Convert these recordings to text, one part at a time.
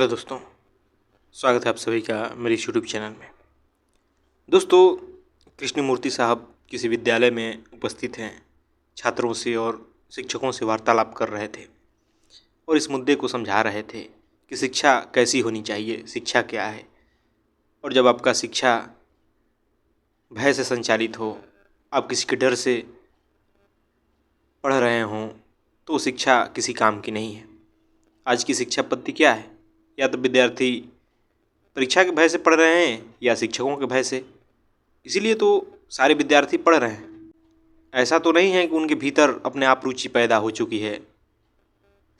Hello दोस्तों, स्वागत है आप सभी का मेरे यूट्यूब चैनल में। दोस्तों, कृष्णमूर्ति साहब किसी विद्यालय में उपस्थित हैं, छात्रों से और शिक्षकों से वार्तालाप कर रहे थे और इस मुद्दे को समझा रहे थे कि शिक्षा कैसी होनी चाहिए, शिक्षा क्या है। और जब आपका शिक्षा भय से संचालित हो, आप किसी के डर से पढ़ रहे हों, तो शिक्षा किसी काम की नहीं है। आज की शिक्षा पद्धति क्या है? या तो विद्यार्थी परीक्षा के भय से पढ़ रहे हैं या शिक्षकों के भय से। इसीलिए तो सारे विद्यार्थी पढ़ रहे हैं। ऐसा तो नहीं है कि उनके भीतर अपने आप रुचि पैदा हो चुकी है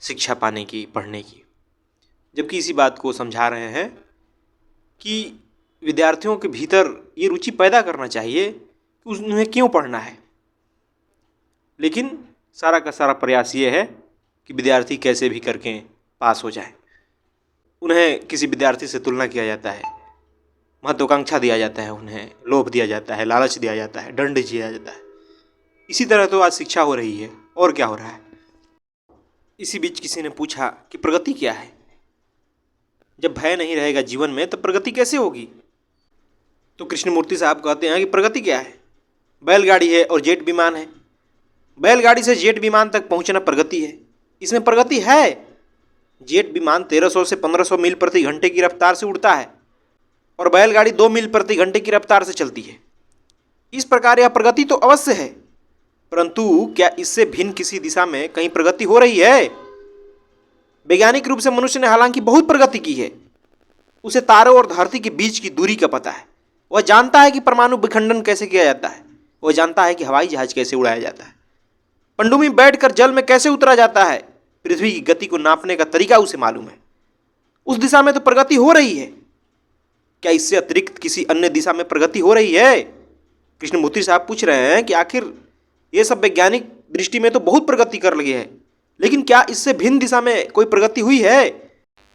शिक्षा पाने की, पढ़ने की। जबकि इसी बात को समझा रहे हैं कि विद्यार्थियों के भीतर ये रुचि पैदा करना चाहिए कि उन्हें क्यों पढ़ना है। लेकिन सारा का सारा प्रयास ये है कि विद्यार्थी कैसे भी करके पास हो जाए। उन्हें किसी विद्यार्थी से तुलना किया जाता है, महत्वाकांक्षा दिया जाता है, उन्हें लोभ दिया जाता है, लालच दिया जाता है, दंड दिया जाता है। इसी तरह तो आज शिक्षा हो रही है। और क्या हो रहा है? इसी बीच किसी ने पूछा कि प्रगति क्या है? जब भय नहीं रहेगा जीवन में तो प्रगति कैसे होगी? तो कृष्णमूर्ति साहब कहते हैं कि प्रगति क्या है? बैलगाड़ी है और जेट विमान है। बैलगाड़ी से जेट विमान तक पहुंचना प्रगति है। इसमें प्रगति है। जेट विमान 1300 से 1500 मील प्रति घंटे की रफ्तार से उड़ता है और बैलगाड़ी 2 मील प्रति घंटे की रफ्तार से चलती है। इस प्रकार यह प्रगति तो अवश्य है, परंतु क्या इससे भिन्न किसी दिशा में कहीं प्रगति हो रही है? वैज्ञानिक रूप से मनुष्य ने हालांकि बहुत प्रगति की है। उसे तारों और धरती के बीच की दूरी का पता है। वह जानता है कि परमाणु विखंडन कैसे किया जाता है। वह जानता है कि हवाई जहाज कैसे उड़ाया जाता है। पनडुब्बी में बैठकर जल में कैसे उतरा जाता है। पृथ्वी की गति को नापने का तरीका उसे मालूम है। उस दिशा में तो प्रगति हो रही है। क्या इससे अतिरिक्त किसी अन्य दिशा में प्रगति हो रही है? कृष्णमूर्ति साहब पूछ रहे हैं कि आखिर ये सब वैज्ञानिक दृष्टि में तो बहुत प्रगति कर लगी है, लेकिन क्या इससे भिन्न दिशा में कोई प्रगति हुई है?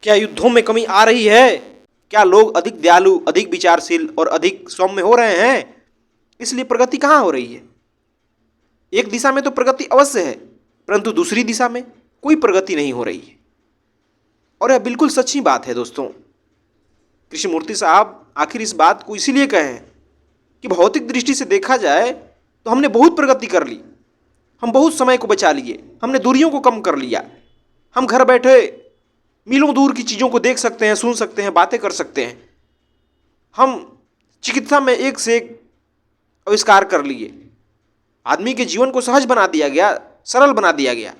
क्या युद्धों में कमी आ रही है? क्या लोग अधिक दयालु, अधिक विचारशील और अधिक सौम्य हो रहे हैं? इसलिए प्रगति कहाँ हो रही है? एक दिशा में तो प्रगति अवश्य है, परंतु दूसरी दिशा में कोई प्रगति नहीं हो रही है। और यह बिल्कुल सच्ची बात है दोस्तों। कृष्णमूर्ति साहब आखिर इस बात को इसीलिए कहे हैं कि भौतिक दृष्टि से देखा जाए तो हमने बहुत प्रगति कर ली। हम बहुत समय को बचा लिए, हमने दूरियों को कम कर लिया। हम घर बैठे मीलों दूर की चीज़ों को देख सकते हैं, सुन सकते हैं, बातें कर सकते हैं। हम चिकित्सा में एक से एक आविष्कार कर लिए। आदमी के जीवन को सहज बना दिया गया, सरल बना दिया गया।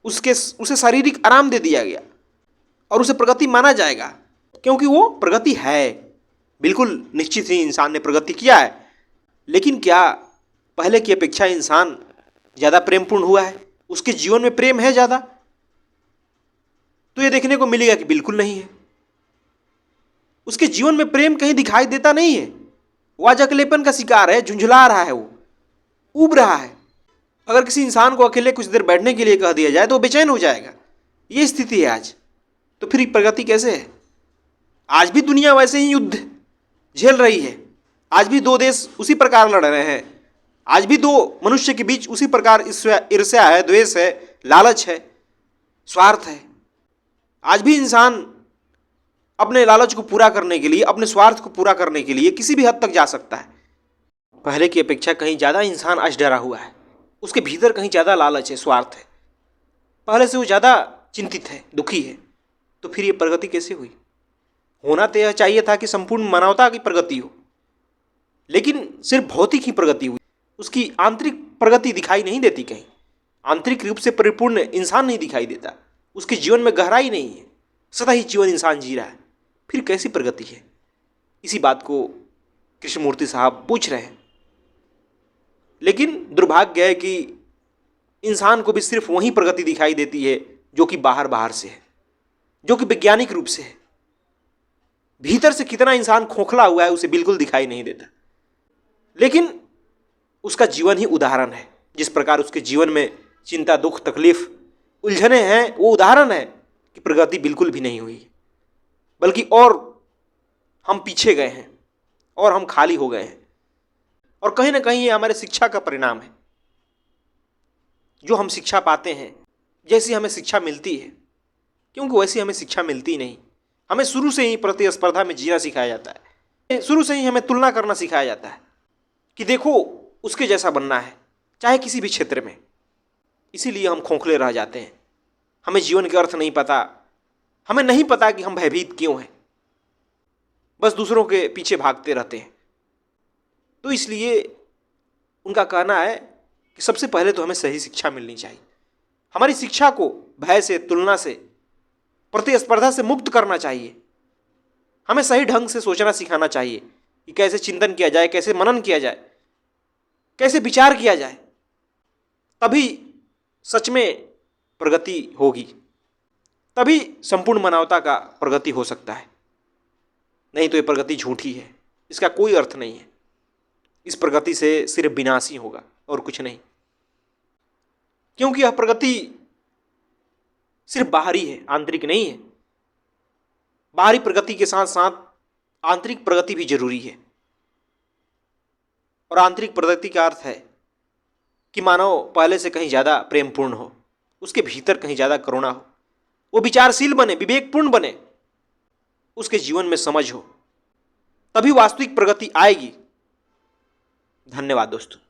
उसे शारीरिक आराम दे दिया गया और उसे प्रगति माना जाएगा, क्योंकि वो प्रगति है। बिल्कुल निश्चित ही इंसान ने प्रगति किया है। लेकिन क्या पहले की अपेक्षा इंसान ज़्यादा प्रेमपूर्ण हुआ है? उसके जीवन में प्रेम है ज़्यादा? तो ये देखने को मिलेगा कि बिल्कुल नहीं है। उसके जीवन में प्रेम कहीं दिखाई देता नहीं है। वो आज अकेलेपन का शिकार है, झुंझला रहा है, वो ऊब रहा है। अगर किसी इंसान को अकेले कुछ देर बैठने के लिए कह दिया जाए तो वो बेचैन हो जाएगा। ये स्थिति है आज। तो फिर प्रगति कैसे है? आज भी दुनिया वैसे ही युद्ध झेल रही है। आज भी दो देश उसी प्रकार लड़ रहे हैं। आज भी दो मनुष्य के बीच उसी प्रकार ईर्ष्या है, द्वेष है, लालच है, स्वार्थ है। आज भी इंसान अपने लालच को पूरा करने के लिए, अपने स्वार्थ को पूरा करने के लिए किसी भी हद तक जा सकता है। पहले की अपेक्षा कहीं ज़्यादा इंसान आज डरा हुआ है। उसके भीतर कहीं ज़्यादा लालच है, स्वार्थ है। पहले से वो ज़्यादा चिंतित है, दुखी है। तो फिर ये प्रगति कैसे हुई? होना तो यह चाहिए था कि संपूर्ण मानवता की प्रगति हो, लेकिन सिर्फ भौतिक ही प्रगति हुई। उसकी आंतरिक प्रगति दिखाई नहीं देती कहीं। आंतरिक रूप से परिपूर्ण इंसान नहीं दिखाई देता। उसके जीवन में गहराई नहीं है, सदा ही जीवन इंसान जी रहा है। फिर कैसी प्रगति है? इसी बात को कृष्णमूर्ति साहब पूछ रहे हैं। लेकिन दुर्भाग्य है कि इंसान को भी सिर्फ वही प्रगति दिखाई देती है जो कि बाहर बाहर से है, जो कि वैज्ञानिक रूप से है। भीतर से कितना इंसान खोखला हुआ है उसे बिल्कुल दिखाई नहीं देता। लेकिन उसका जीवन ही उदाहरण है। जिस प्रकार उसके जीवन में चिंता, दुख, तकलीफ, उलझने हैं, वो उदाहरण है कि प्रगति बिल्कुल भी नहीं हुई, बल्कि और हम पीछे गए हैं और हम खाली हो गए हैं। और कहीं ना कहीं ये हमारे शिक्षा का परिणाम है। जो हम शिक्षा पाते हैं, जैसी हमें शिक्षा मिलती है, क्योंकि वैसी हमें शिक्षा मिलती नहीं। हमें शुरू से ही प्रतिस्पर्धा में जीना सिखाया जाता है, शुरू से ही हमें तुलना करना सिखाया जाता है कि देखो उसके जैसा बनना है, चाहे किसी भी क्षेत्र में। इसीलिए हम खोखले रह जाते हैं। हमें जीवन के अर्थ नहीं पता, हमें नहीं पता कि हम भयभीत क्यों हैं, बस दूसरों के पीछे भागते रहते हैं। तो इसलिए उनका कहना है कि सबसे पहले तो हमें सही शिक्षा मिलनी चाहिए। हमारी शिक्षा को भय से, तुलना से, प्रतिस्पर्धा से मुक्त करना चाहिए। हमें सही ढंग से सोचना सिखाना चाहिए कि कैसे चिंतन किया जाए, कैसे मनन किया जाए, कैसे विचार किया जाए, तभी सच में प्रगति होगी, तभी संपूर्ण मानवता का प्रगति हो सकता है। नहीं तो ये प्रगति झूठी है, इसका कोई अर्थ नहीं है। इस प्रगति से सिर्फ विनाश ही होगा और कुछ नहीं, क्योंकि यह प्रगति सिर्फ बाहरी है, आंतरिक नहीं है। बाहरी प्रगति के साथ साथ आंतरिक प्रगति भी जरूरी है। और आंतरिक प्रगति का अर्थ है कि मानव पहले से कहीं ज़्यादा प्रेमपूर्ण हो, उसके भीतर कहीं ज़्यादा करुणा हो, वो विचारशील बने, विवेकपूर्ण बने, उसके जीवन में समझ हो, तभी वास्तविक प्रगति आएगी। धन्यवाद दोस्तों।